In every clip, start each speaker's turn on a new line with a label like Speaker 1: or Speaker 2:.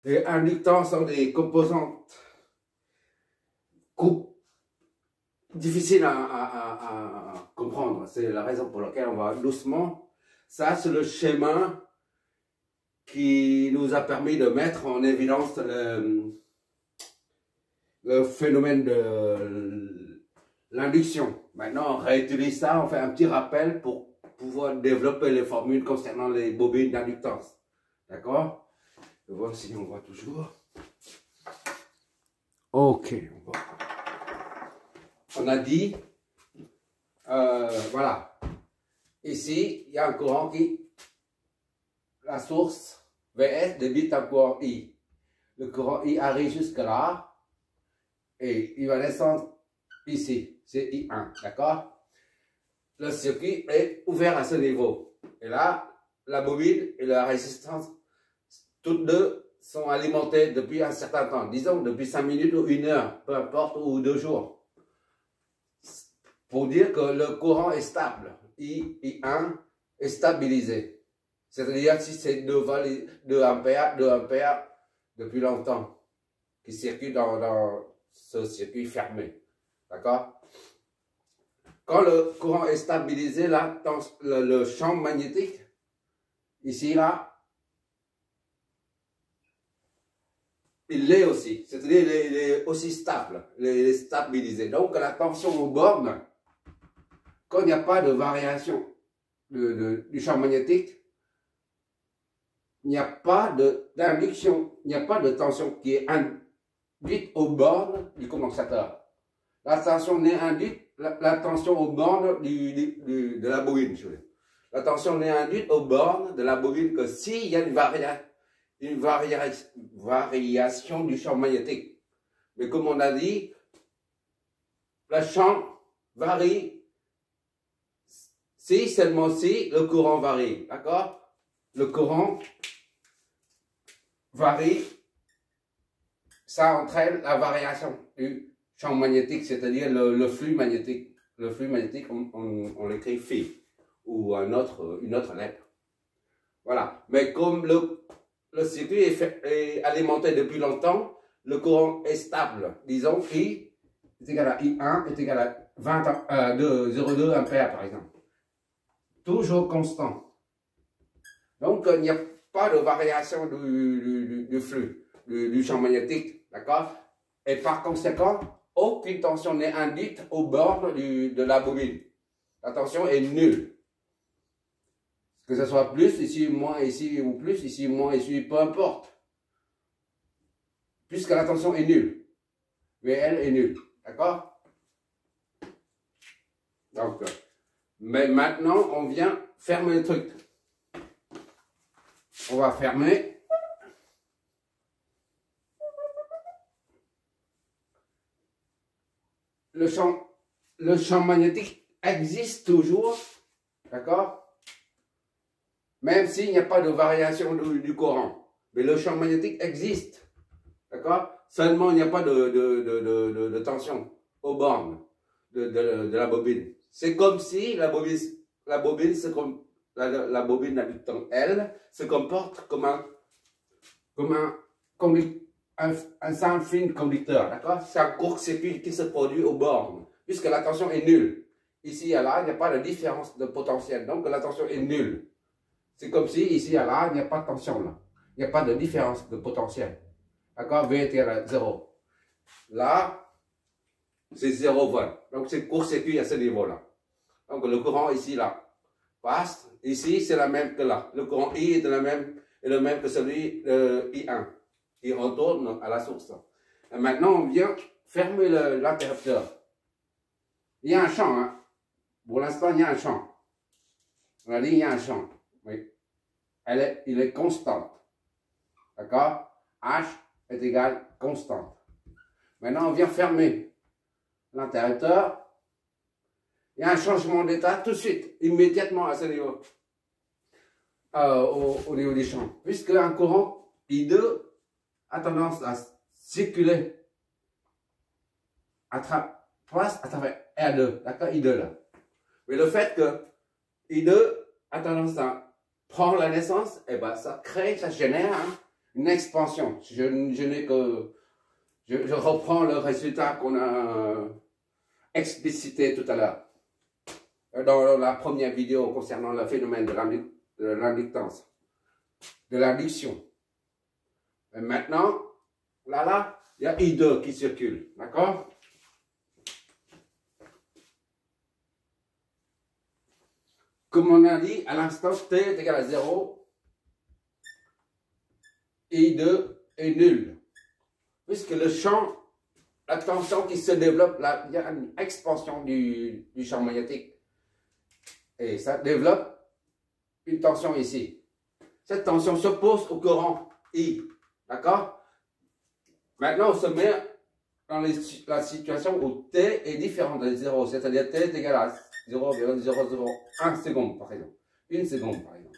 Speaker 1: Les inductants sont des composantes difficiles à comprendre. C'est la raison pour laquelle on va doucement. Ça, c'est le schéma qui nous a permis de mettre en évidence le phénomène de l'induction. Maintenant, on réutilise ça, on fait un petit rappel pour pouvoir développer les formules concernant les bobines d'inductance. D'accord? Je vois si on voit toujours. Ok. On a dit, voilà. Ici, il y a un courant qui, la source VS débite un courant I. Le courant I arrive jusque là et il va descendre ici. C'est I1, d'accord? Le circuit est ouvert à ce niveau. Et là, la bobine et la résistance, toutes deux sont alimentées depuis un certain temps. Disons depuis 5 minutes ou 1 heure, peu importe, ou 2 jours. Pour dire que le courant est stable. I1 est stabilisé. C'est-à-dire si c'est 2 ampères depuis longtemps qui circulent dans ce circuit fermé. D'accord? Quand le courant est stabilisé, là, dans le champ magnétique, ici, là, il l'est aussi. C'est-à-dire il est aussi stable, il est stabilisé. Donc la tension aux bornes, quand il n'y a pas de variation du champ magnétique, il n'y a pas d'induction, il n'y a pas de tension qui est induite aux bornes du condensateur. La tension n'est induite, la tension aux bornes de la bobine. La tension n'est induite aux bornes de la bobine que s'il y a une variation du champ magnétique. Mais comme on a dit, le champ varie si seulement si le courant varie. D'accord? Le courant varie, ça entraîne la variation du champ magnétique, c'est-à-dire le flux magnétique. Le flux magnétique, on l'écrit phi ou une autre lettre. Voilà. Mais comme le circuit est alimenté depuis longtemps, le courant est stable. Disons I est égal à I1 est égal à 0,2 ampères par exemple. Toujours constant. Donc il n'y a pas de variation du flux, du champ magnétique. D'accord? Et par conséquent, aucune tension n'est induite aux bornes de la bobine. La tension est nulle. Que ce soit plus, ici, moins, ici, ou plus, ici, moins, ici, peu importe. Puisque la tension est nulle. VL est nulle. D'accord? Donc, mais maintenant, on vient fermer le truc. On va fermer. Le champ magnétique existe toujours. D'accord? Même s'il n'y a pas de variation du courant. Mais le champ magnétique existe. D'accord? Seulement, il n'y a pas de tension aux bornes de la bobine. C'est comme si la bobine d'inductant L se comporte comme un sans fil conducteur. D'accord? C'est un court-circuit qui se produit aux bornes. Puisque la tension est nulle. Ici et là, il n'y a pas de différence de potentiel. Donc, la tension est nulle. C'est comme si, ici et là, il n'y a pas de tension là. Il n'y a pas de différence de potentiel. D'accord? V est égal à 0. Là, c'est 0 volt. Donc, c'est court-circuit à ce niveau-là. Donc, le courant ici, là, passe. Ici, c'est la même que là. Le courant I est le même que celui de I1, qui retourne à la source. Et maintenant, on vient fermer l'interrupteur. Il y a un champ. Hein? Pour l'instant, il y a un champ. On a dit, il y a un champ. Oui. Il est constante. D'accord? H est égal constante. Maintenant, on vient fermer l'interrupteur. Il y a un changement d'état tout de suite, immédiatement à ce niveau. Au niveau du champ. Puisque un courant I2 a tendance à circuler passe à travers R2. D'accord? I2 là. Mais le fait que I2 a tendance à prendre la naissance, et ben ça génère une expansion. Je n'ai que... Je reprends le résultat qu'on a explicité tout à l'heure. Dans la première vidéo concernant le phénomène de l'inductance, de l'induction. Et maintenant, là, il y a I2 qui circule, d'accord? Comme on a dit, à l'instant t est égal à 0, I2 est nul. Puisque le champ, la tension qui se développe, là, il y a une expansion du champ magnétique. Et ça développe une tension ici. Cette tension s'oppose au courant I. D'accord? Maintenant, on se met dans la situation où t est différent de 0. C'est-à-dire t est égal à 0,001 seconde, par exemple. Une seconde, par exemple.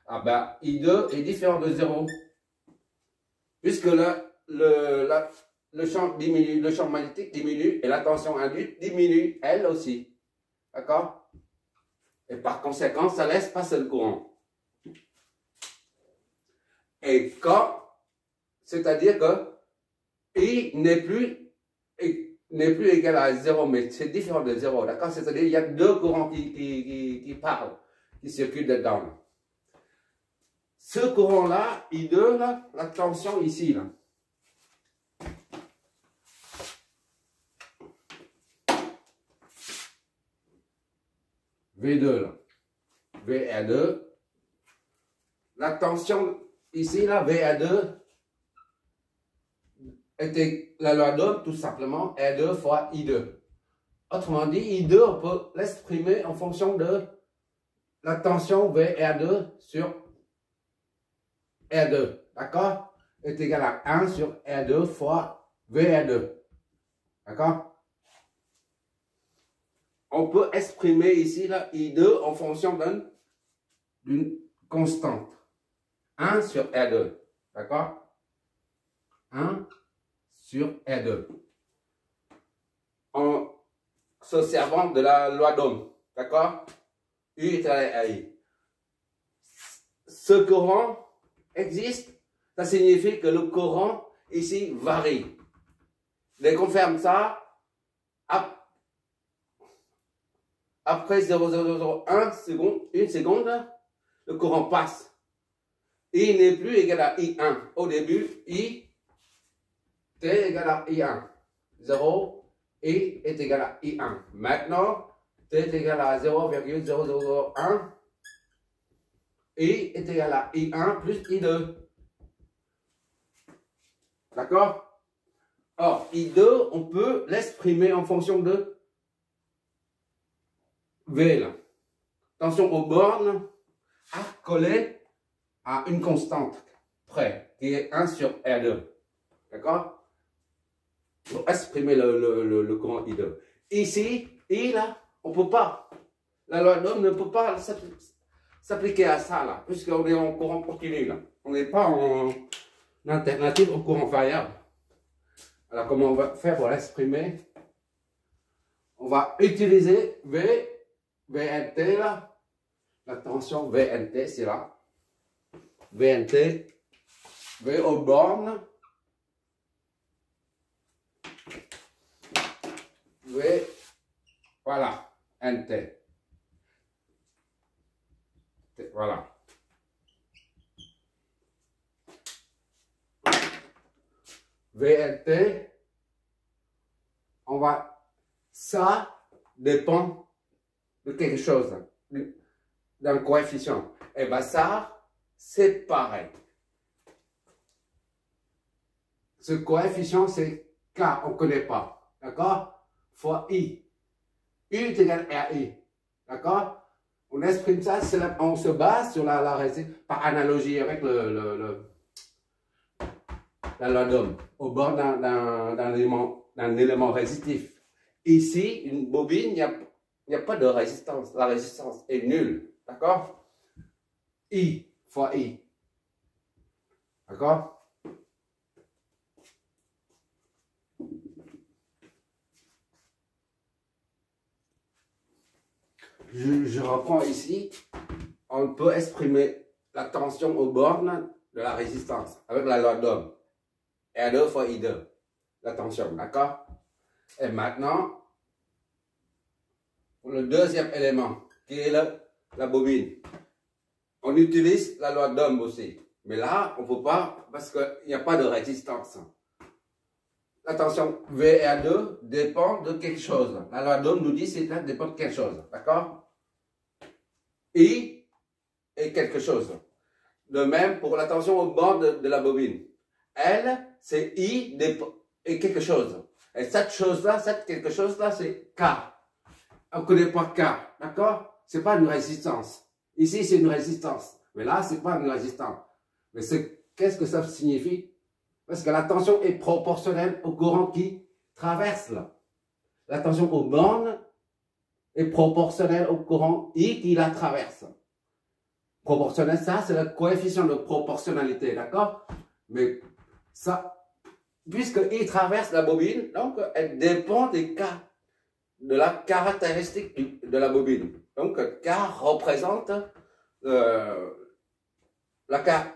Speaker 1: Ah ben, I2 est différent de 0. Puisque le champ diminue, le champ magnétique diminue et la tension induite diminue, elle aussi. D'accord? Et par conséquent, ça laisse passer le courant. Et quand, c'est-à-dire que I n'est plus égal à 0, mais c'est différent de 0, d'accord? C'est-à-dire qu'il y a deux courants qui parlent, qui circulent dedans. Ce courant-là, I2, là, la tension ici, là. V2, là. VR2. La tension ici, là, VR2, était la loi d'Ohm, tout simplement, R2 fois I2. Autrement dit, I2, on peut l'exprimer en fonction de la tension VR2 sur R2. D'accord? Est égal à 1 sur R2 fois VR2. D'accord? On peut exprimer ici là, I2 en fonction d'une constante. 1 sur R2. D'accord? 1 sur R2. En se servant de la loi d'Ohm. D'accord? U est égal à I. Ce courant existe. Ça signifie que le courant ici varie. Dès qu'on ferme ça, après 0,001 seconde, une seconde, le courant passe. I n'est plus égal à I1. Au début, I t est égal à I1. 0, I est égal à I1. Maintenant, t est égal à 0,0001. I est égal à I1 plus I2. D'accord? Or, I2, on peut l'exprimer en fonction de V, là. Tension aux bornes accolée à une constante près, qui est 1 sur R2. D'accord? Pour exprimer le courant I2. Ici, I, là, on ne peut pas. La loi d'Ohm ne peut pas s'appliquer à ça, là, puisqu'on est en courant continu, là. On n'est pas en alternative au courant variable. Alors, comment on va faire pour l'exprimer? On va utiliser VNT, là. La tension VNT, c'est là. VNT, V aux bornes. V, voilà, NT. Voilà. VNT, on va, ça dépend de quelque chose, d'un coefficient. Et bien ça, c'est pareil. Ce coefficient, c'est K, on ne connaît pas. D'accord? Fois I. U est égal à RI. D'accord? On exprime ça, on se base sur la résistance, par analogie avec la loi d'Ohm, au bord d'un élément résistif. Ici, une bobine, il n'y a pas de résistance. La résistance est nulle. D'accord? I fois I. D'accord? Je reprends ici. On peut exprimer la tension aux bornes de la résistance avec la loi d'Ohm. R2 fois I2. La tension, d'accord? Et maintenant, pour le deuxième élément, qui est la bobine, on utilise la loi d'Ohm aussi. Mais là, on ne peut pas, parce qu'il n'y a pas de résistance. La tension VR2 dépend de quelque chose. La loi d'Ohm nous dit que ça dépend de quelque chose, d'accord? I est quelque chose. De même pour la tension au bord de la bobine. L, c'est I et quelque chose. Et cette chose-là, cette quelque chose-là, c'est K. On ne connaît pas K, d'accord? C'est pas une résistance. Ici, c'est une résistance. Mais là, c'est pas une résistance. Mais qu'est-ce que ça signifie? Parce que la tension est proportionnelle au courant qui traverse là. La tension aux bornes est proportionnelle au courant I qui la traverse. Proportionnel, ça, c'est le coefficient de proportionnalité, d'accord? Mais ça, puisque I traverse la bobine, donc elle dépend des K, de la caractéristique de la bobine. Donc K représente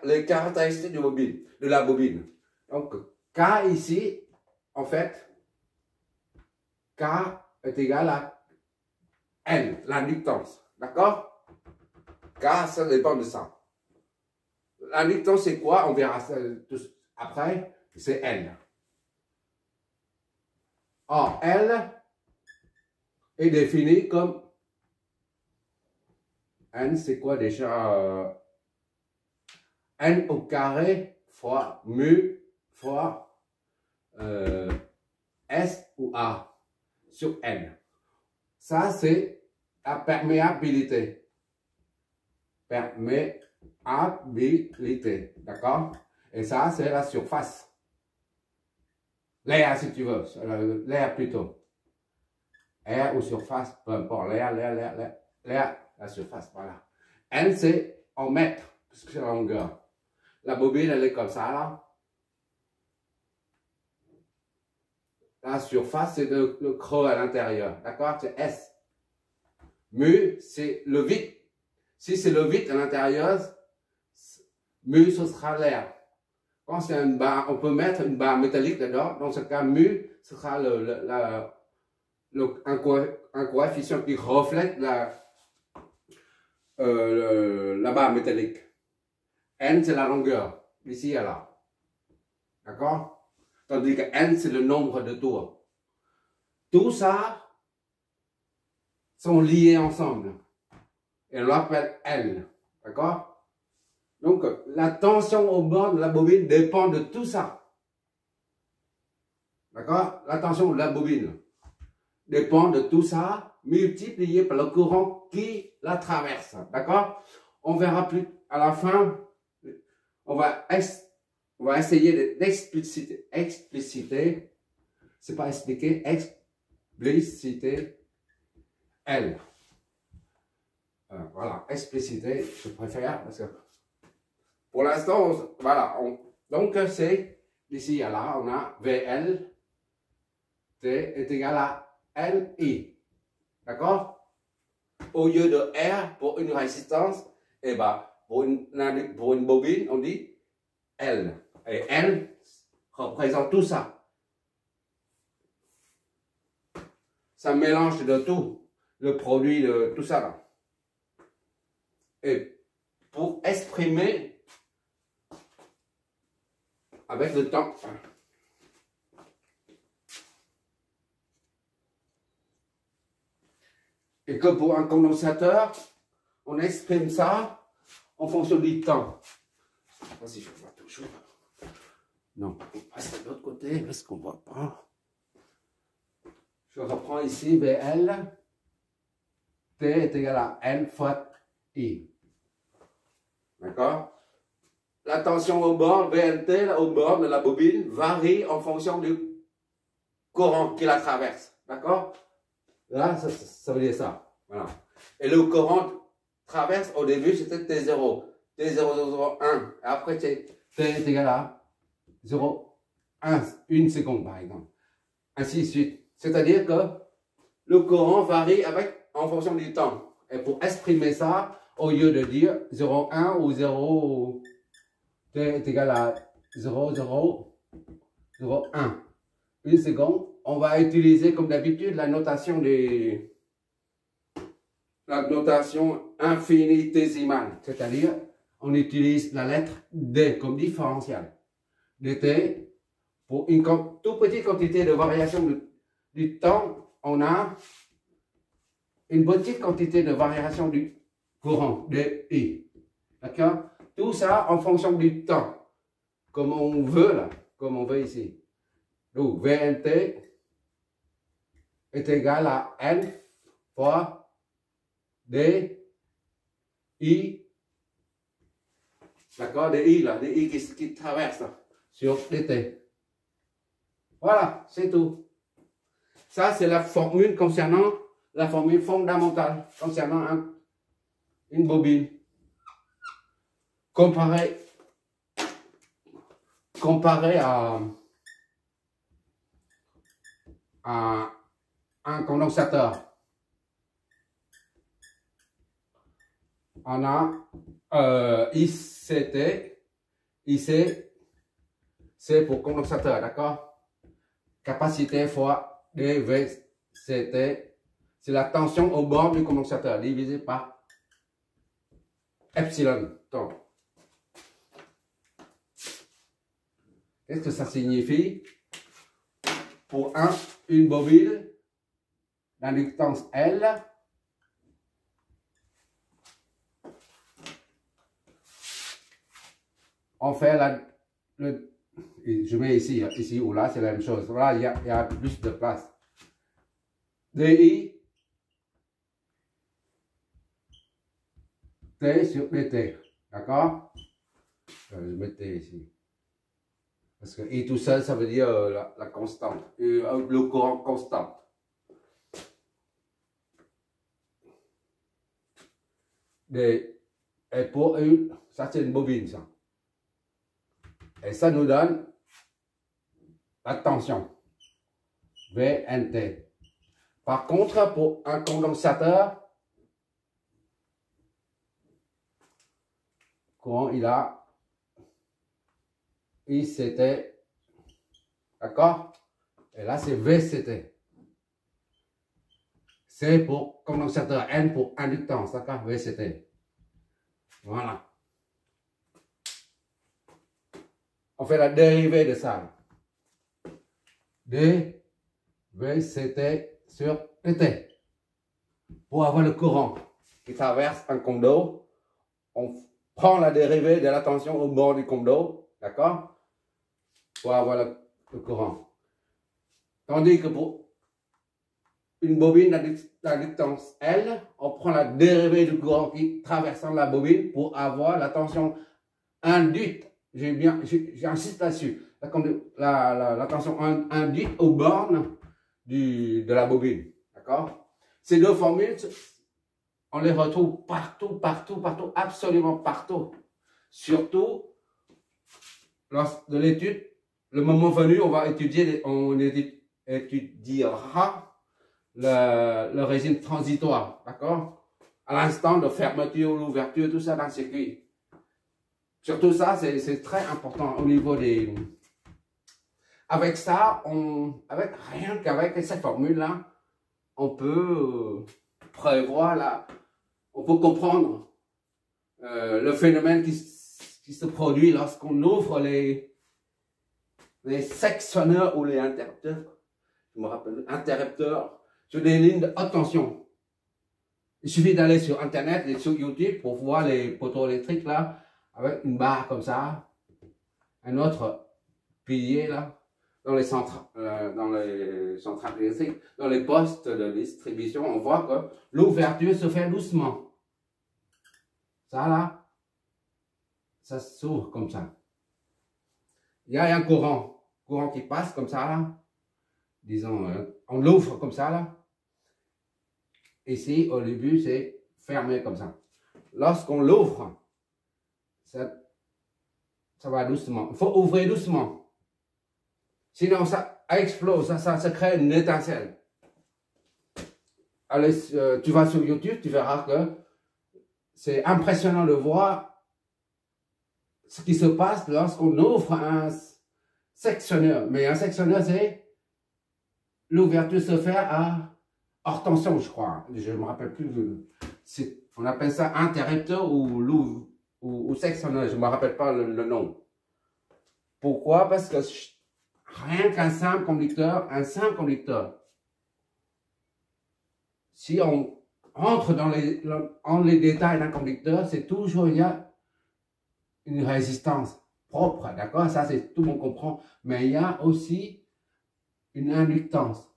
Speaker 1: les caractéristiques de la bobine. Donc K ici, en fait, K est égal à N, l'inductance, d'accord? Car ça dépend de ça. L'inductance, c'est quoi? On verra ça après. C'est L. Or, L est défini comme N, c'est quoi déjà? N au carré fois mu fois S ou A sur N. Ça, c'est la perméabilité. Perméabilité, d'accord? Et ça, c'est la surface. L'air, si tu veux, l'air plutôt. Air ou surface, peu importe, l'air, la surface, voilà. N, c'est en mètres, puisque c'est la longueur. La bobine, elle est comme ça, là. La surface, c'est le creux à l'intérieur, d'accord? C'est S. Mu, c'est le vide. Si c'est le vide à l'intérieur, mu, ce sera l'air. Quand c'est une barre, on peut mettre une barre métallique dedans. Dans ce cas, mu, ce sera un coefficient qui reflète la barre métallique. N, c'est la longueur, d'ici à là. D'accord? Tandis que N, c'est le nombre de tours. Tout ça sont liés ensemble. Et on l'appelle L. D'accord? Donc, la tension au bord de la bobine dépend de tout ça. D'accord? La tension de la bobine dépend de tout ça, multiplié par le courant qui la traverse. D'accord? On verra plus à la fin. On va essayer d'expliciter. C'est pas expliquer, expliciter L. Voilà, expliciter, je préfère, parce que pour l'instant, voilà, donc c'est, d'ici à là, on a VL, T est égal à LI, d'accord? Au lieu de R pour une résistance, et ben, pour une bobine, on dit L, et L représente tout ça. Ça mélange de tout, le produit de tout ça là. Et pour exprimer avec le temps, et que pour un condensateur, on exprime ça en fonction du temps. Je ne sais pas si je vois toujours. Non, on passe de l'autre côté parce qu'on ne voit pas. Je reprends ici VL. T est égal à N fois I. D'accord? La tension au bord, VLT, au bord de la bobine, varie en fonction du courant qui la traverse. D'accord? Là, ça veut dire ça. Voilà. Et le courant traverse, au début, c'était T0. T0,001. Après, T est égal à 0,1 seconde, par exemple. Ainsi de suite. C'est-à-dire que le courant varie en fonction du temps. Et pour exprimer ça, au lieu de dire 0,1 ou 0, T est égal à 0,001. Une seconde. On va utiliser comme d'habitude la notation infinitésimale. C'est-à-dire, on utilise la lettre D comme différentiel. dt, pour une toute petite quantité de variation du temps, on a une petite quantité de variation du courant, dI. D'accord? Tout ça en fonction du temps, comme on veut là, comme on veut ici. Donc, VNT est égal à N fois DI. D'accord? DI là, DI qui traverse là, sur DT. Voilà, c'est tout. Ça, c'est la formule concernant la formule fondamentale concernant une bobine. Comparé à un condensateur. On a ICT, IC, c'est pour condensateur, d'accord? Capacité fois dVCT, c'est la tension au bord du condensateur, divisé par epsilon, temps. Qu'est-ce que ça signifie? Pour une bobine d'inductance L, on fait je mets ici ou là, c'est la même chose. Là, il y a plus de place. DI, T sur DT. D'accord? Je mets T ici. Parce que I tout seul, ça veut dire la constante. Le courant constant. Et pour ça c'est une bobine, ça. Et ça nous donne la tension. VNT. Par contre, pour un condensateur, courant, il a ICT. D'accord? Et là, c'est VCT. C pour condensateur, N pour inductance. D'accord? VCT. Voilà. On fait la dérivée de ça. D, VCT sur DT. Pour avoir le courant qui traverse un coin d'eau, on prend la dérivée de la tension au bord du coin d'eau. D'accord? Pour avoir le courant. Tandis que pour une bobine d'inductance L, on prend la dérivée du courant qui traversant la bobine pour avoir la tension induite. J'insiste là-dessus. La tension induite aux bornes de la bobine. D'accord? Ces deux formules, on les retrouve partout, absolument partout. Surtout, lors de l'étude, le moment venu, on étudiera le régime transitoire. D'accord? À l'instant de fermeture ou l'ouverture, tout ça dans le circuit. Surtout ça, c'est très important au niveau des... Avec ça, rien qu'avec cette formule-là, on peut prévoir, on peut comprendre le phénomène qui se produit lorsqu'on ouvre les sectionneurs ou les interrupteurs. Je me rappelle, interrupteurs sur des lignes de haute tension. Il suffit d'aller sur Internet et sur YouTube pour voir les poteaux électriques là, avec une barre comme ça, un autre pilier là, dans les centrales électriques, dans les postes de distribution, on voit que l'ouverture se fait doucement. Ça là, ça s'ouvre comme ça. Il y a un courant qui passe comme ça là, disons, on l'ouvre comme ça là. Ici, au début, c'est fermé comme ça. Lorsqu'on l'ouvre, ça va doucement. Il faut ouvrir doucement. Sinon, ça explose, ça crée une étincelle. Allez, tu vas sur YouTube, tu verras que c'est impressionnant de voir ce qui se passe lorsqu'on ouvre un sectionneur. Mais un sectionneur, c'est l'ouverture se fait à hors tension, je crois. Je ne me rappelle plus. On appelle ça interrupteur ou sectionneur. Je ne me rappelle pas le nom. Pourquoi? Parce que rien qu'un simple conducteur, si on entre dans les détails d'un conducteur, c'est toujours, il y a une résistance propre, d'accord? Ça, c'est tout le monde comprend. Mais il y a aussi une inductance.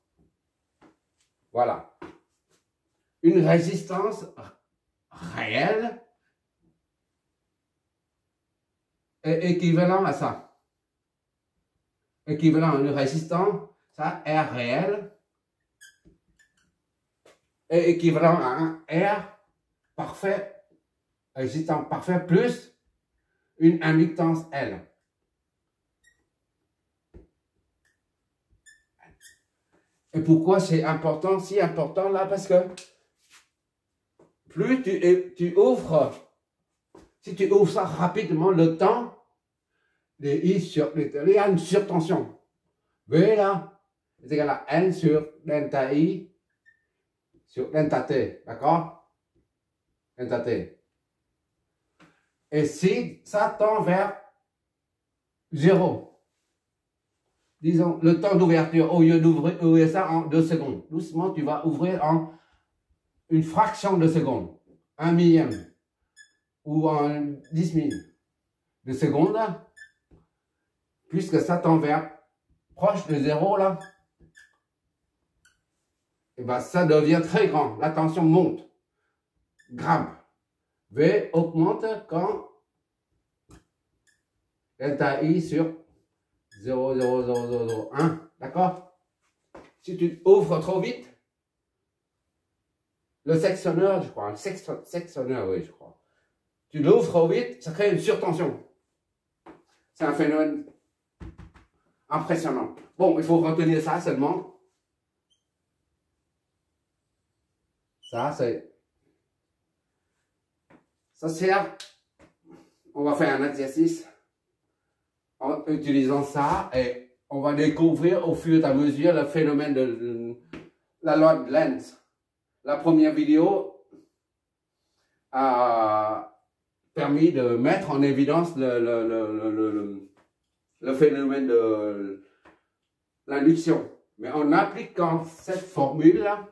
Speaker 1: Voilà. Une résistance réelle est équivalent à ça. Équivalent à une résistance, ça, R réel, est équivalent à un R parfait, résistance parfait, plus une inductance L. Et pourquoi c'est important, si important là? Parce que plus tu ouvres, si tu ouvres ça rapidement, le temps, il y a une surtension. V là, c'est égal à N sur delta I sur delta T, d'accord? Delta T. Et si ça tend vers 0, disons, le temps d'ouverture, au lieu d'ouvrir ça en 2 secondes, doucement, tu vas ouvrir en une fraction de seconde, 1 millième, ou en 10 000 de seconde, là, puisque ça tend vers proche de 0, là, et ben ça devient très grand, la tension monte, grimpe. V augmente quand delta I sur 0,00001, d'accord? Si tu ouvres trop vite, le sectionneur, je crois, sectionneur, oui, je crois. Tu l'ouvres trop vite, ça crée une surtension. C'est un phénomène impressionnant. Bon, il faut retenir ça seulement. Ça, c'est... Ça sert... On va faire un exercice en utilisant ça et on va découvrir au fur et à mesure le phénomène de la loi de Lenz. La première vidéo a permis de mettre en évidence le phénomène de l'induction. Mais en appliquant cette formule-là,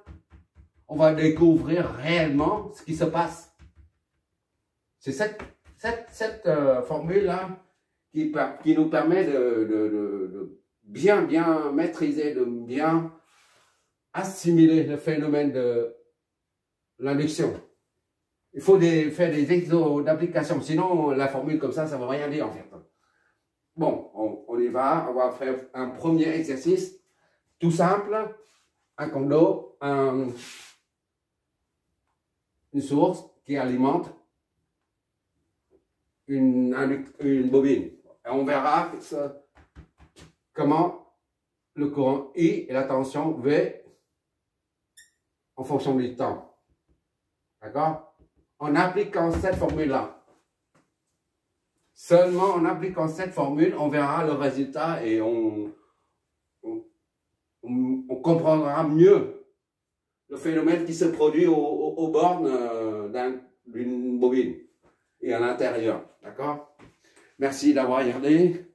Speaker 1: on va découvrir réellement ce qui se passe. C'est cette formule-là qui nous permet de bien maîtriser, de bien assimiler le phénomène de l'induction. Il faut faire des exos d'application, sinon la formule comme ça ne veut rien dire en fait. Bon, on y va, on va faire un premier exercice tout simple, un condo, une source qui alimente une bobine. Et on verra comment le courant I et la tension V en fonction du temps. D'accord? En appliquant cette formule-là. Seulement en appliquant cette formule, on verra le résultat et on comprendra mieux le phénomène qui se produit aux bornes d'une bobine et à l'intérieur. D'accord? Merci d'avoir regardé.